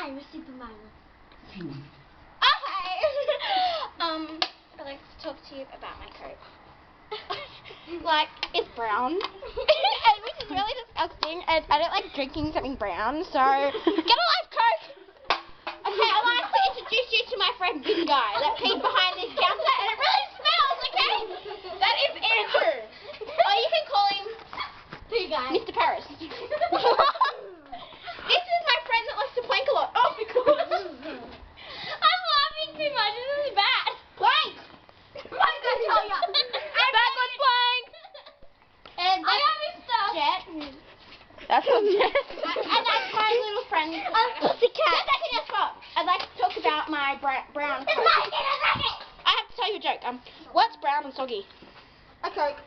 I'm a supermodel. Okay. I'd like to talk to you about my Coke. Like, it's brown, and which is really disgusting, and I don't like drinking something brown, so get a life Coke! Okay, I'd like to introduce you to my friend Bin Guy, that peed behind this counter, and it really smells, okay? That is Andrew. Or you can call him Mr. Paris. This is my friend that likes to plank a lot. Oh my god. I'm laughing too much, this is bad. Plank! Plank, I tell ya! Backwards plank! And I got Mr. Jet. That's not Jet. And that's my little friend. Pussycat. I'd like to talk about my brown Coke. I have to tell you a joke. What's brown and soggy? A Coke.